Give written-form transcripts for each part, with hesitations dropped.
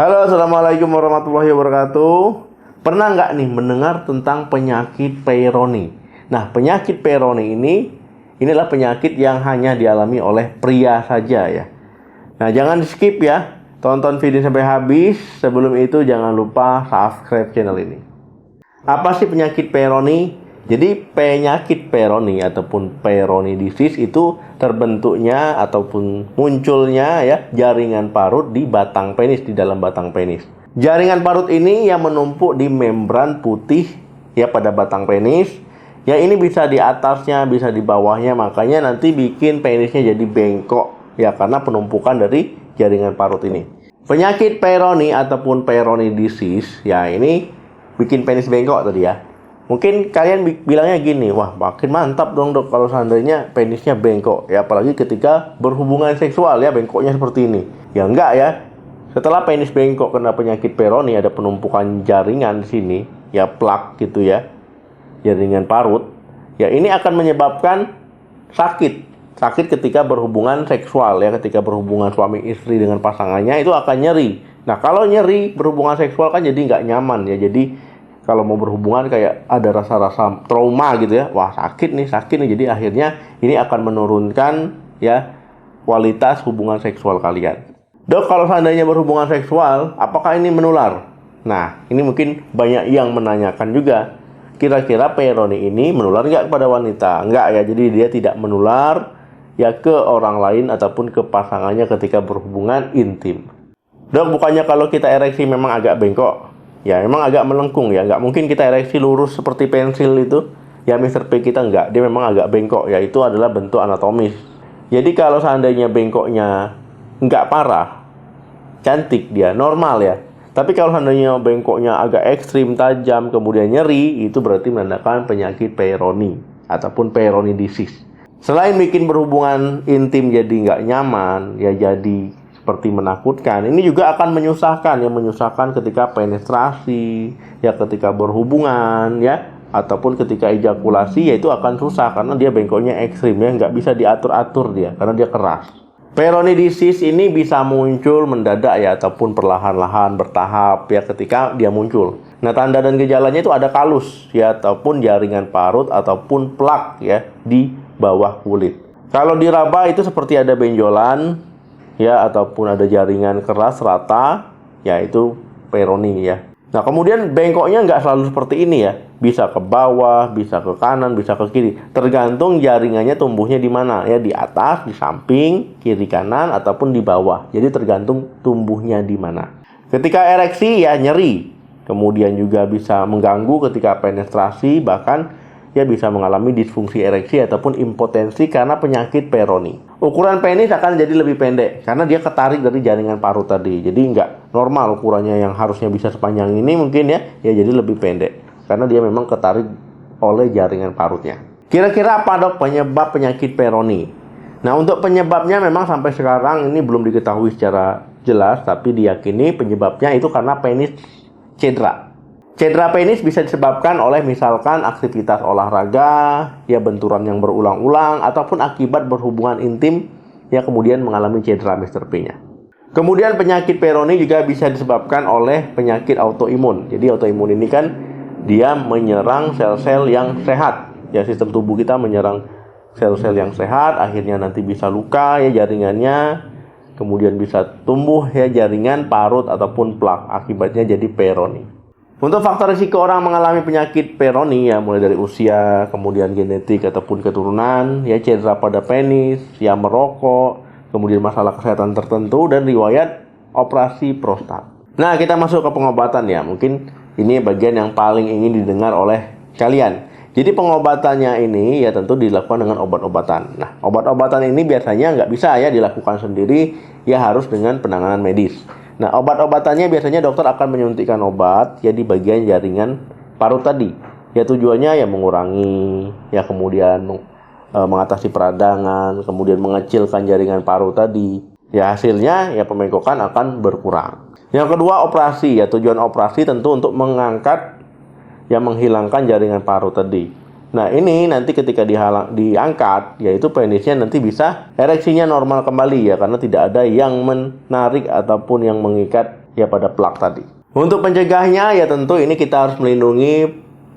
Halo, assalamualaikum warahmatullahi wabarakatuh. Pernah nggak nih mendengar tentang penyakit Peyronie? Nah, penyakit Peyronie inilah penyakit yang hanya dialami oleh pria saja ya. Nah, jangan di skip ya. Tonton video sampai habis. Sebelum itu jangan lupa subscribe channel ini. Apa sih penyakit Peyronie? Jadi penyakit Peyronie ataupun Peyronie disease itu terbentuknya ataupun munculnya ya jaringan parut di batang penis, di dalam batang penis. Jaringan parut ini yang menumpuk di membran putih ya pada batang penis. Ya ini bisa di atasnya, bisa di bawahnya, makanya nanti bikin penisnya jadi bengkok ya karena penumpukan dari jaringan parut ini. Penyakit Peyronie ataupun Peyronie disease ya ini bikin penis bengkok tadi ya. Mungkin kalian bilangnya gini, wah makin mantap dong dok kalau seandainya penisnya bengkok. Ya apalagi ketika berhubungan seksual ya bengkoknya seperti ini. Ya enggak ya. Setelah penis bengkok kena penyakit Peyronie ada penumpukan jaringan di sini, ya plak gitu ya. Jaringan parut. Ya ini akan menyebabkan sakit. Sakit ketika berhubungan seksual ya, ketika berhubungan suami istri dengan pasangannya itu akan nyeri. Nah, kalau nyeri berhubungan seksual kan jadi nggak nyaman ya. Jadi kalau mau berhubungan kayak ada rasa-rasa trauma gitu ya. Wah, sakit nih. Jadi akhirnya ini akan menurunkan ya kualitas hubungan seksual kalian. Dok, kalau seandainya berhubungan seksual, apakah ini menular? Nah, ini mungkin banyak yang menanyakan juga. Kira-kira Peyronie ini menular nggak kepada wanita? Nggak ya, jadi dia tidak menular ya ke orang lain ataupun ke pasangannya ketika berhubungan intim. Dok, bukannya kalau kita ereksi memang agak bengkok? Ya memang agak melengkung ya, nggak mungkin kita ereksi lurus seperti pensil itu. Ya Mr. P kita nggak, dia memang agak bengkok ya, itu adalah bentuk anatomis. Jadi kalau seandainya bengkoknya nggak parah, cantik dia, normal ya. Tapi kalau seandainya bengkoknya agak ekstrim, tajam, kemudian nyeri, itu berarti menandakan penyakit Peyronie ataupun Peyronie disease. Selain bikin berhubungan intim jadi nggak nyaman, ya jadi seperti menakutkan, ini juga akan menyusahkan ketika penetrasi, ya ketika berhubungan, ya ataupun ketika ejakulasi, ya itu akan susah karena dia bengkoknya ekstrim ya, nggak bisa diatur-atur dia karena dia keras. Peyronie disease ini bisa muncul mendadak ya ataupun perlahan-lahan bertahap ya ketika dia muncul. Nah, tanda dan gejalanya itu ada kalus ya ataupun jaringan parut ataupun plak ya di bawah kulit. Kalau diraba itu seperti ada benjolan ya ataupun ada jaringan keras rata, ya itu Peyronie ya. Nah, kemudian bengkoknya nggak selalu seperti ini ya. Bisa ke bawah, bisa ke kanan, bisa ke kiri. Tergantung jaringannya tumbuhnya di mana ya, di atas, di samping, kiri kanan ataupun di bawah. Jadi tergantung tumbuhnya di mana. Ketika ereksi ya nyeri. Kemudian juga bisa mengganggu ketika penetrasi, bahkan ya bisa mengalami disfungsi ereksi ataupun impotensi karena penyakit Peyronie. Ukuran penis akan jadi lebih pendek karena dia ketarik dari jaringan parut tadi. Jadi nggak normal ukurannya yang harusnya bisa sepanjang ini mungkin ya jadi lebih pendek karena dia memang ketarik oleh jaringan parutnya. Kira-kira apa dok penyebab penyakit Peyronie? Nah, untuk penyebabnya memang sampai sekarang ini belum diketahui secara jelas, tapi diyakini penyebabnya itu karena penis cedera. Cedera penis bisa disebabkan oleh misalkan aktivitas olahraga, ya benturan yang berulang-ulang, ataupun akibat berhubungan intim, ya kemudian mengalami cedera Mr. P-nya. Kemudian penyakit Peyronie juga bisa disebabkan oleh penyakit autoimun. Jadi autoimun ini kan dia menyerang sel-sel yang sehat. Ya sistem tubuh kita menyerang sel-sel yang sehat, akhirnya nanti bisa luka ya jaringannya, kemudian bisa tumbuh ya jaringan parut ataupun plak, akibatnya jadi Peyronie. Untuk faktor risiko orang mengalami penyakit Peyronie ya mulai dari usia, kemudian genetik ataupun keturunan, ya cedera pada penis, ya merokok, kemudian masalah kesehatan tertentu dan riwayat operasi prostat. Nah, kita masuk ke pengobatan ya. Mungkin ini bagian yang paling ingin didengar oleh kalian. Jadi pengobatannya ini ya tentu dilakukan dengan obat-obatan. Nah, obat-obatan ini biasanya nggak bisa ya dilakukan sendiri, ya harus dengan penanganan medis. Nah, obat-obatannya biasanya dokter akan menyuntikkan obat ya di bagian jaringan parut tadi. Ya tujuannya ya mengurangi, ya kemudian mengatasi peradangan, kemudian mengecilkan jaringan parut tadi. Ya hasilnya ya pembengkokan akan berkurang. Yang kedua operasi, ya tujuan operasi tentu untuk mengangkat ya menghilangkan jaringan parut tadi. Nah, ini nanti ketika diangkat, yaitu penisnya nanti bisa ereksinya normal kembali ya, karena tidak ada yang menarik ataupun yang mengikat ya pada plak tadi. Untuk pencegahnya ya tentu ini kita harus melindungi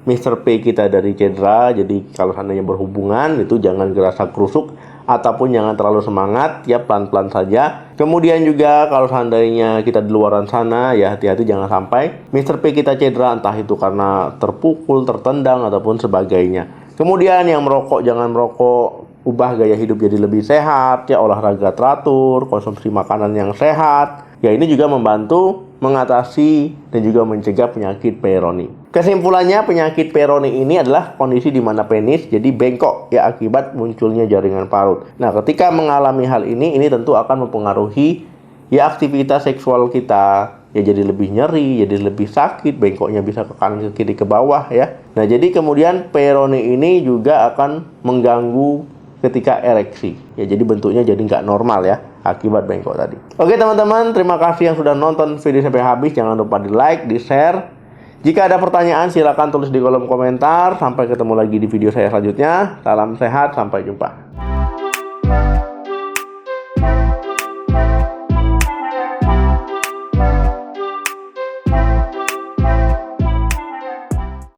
Mr. P kita dari cedera. Jadi kalau seandainya berhubungan itu jangan gerasa kerusuk ataupun jangan terlalu semangat, ya pelan-pelan saja. Kemudian juga kalau seandainya kita di luaran sana, ya hati-hati jangan sampai Mr. P kita cedera, entah itu karena terpukul, tertendang ataupun sebagainya. Kemudian yang merokok jangan merokok, ubah gaya hidup jadi lebih sehat, ya olahraga teratur, konsumsi makanan yang sehat. Ya ini juga membantu mengatasi dan juga mencegah penyakit Peyronie. Kesimpulannya, penyakit Peyronie ini adalah kondisi di mana penis jadi bengkok ya akibat munculnya jaringan parut. Nah, ketika mengalami hal ini tentu akan mempengaruhi ya aktivitas seksual kita. Ya jadi lebih nyeri, jadi lebih sakit, bengkoknya bisa ke kanan, ke kiri, ke bawah ya. Nah, jadi kemudian Peyronie ini juga akan mengganggu ketika ereksi. Ya jadi bentuknya jadi nggak normal ya akibat bengkok tadi. Oke teman-teman, terima kasih yang sudah nonton video sampai habis. Jangan lupa di like, di share. Jika ada pertanyaan silakan tulis di kolom komentar. Sampai ketemu lagi di video saya selanjutnya. Salam sehat, sampai jumpa.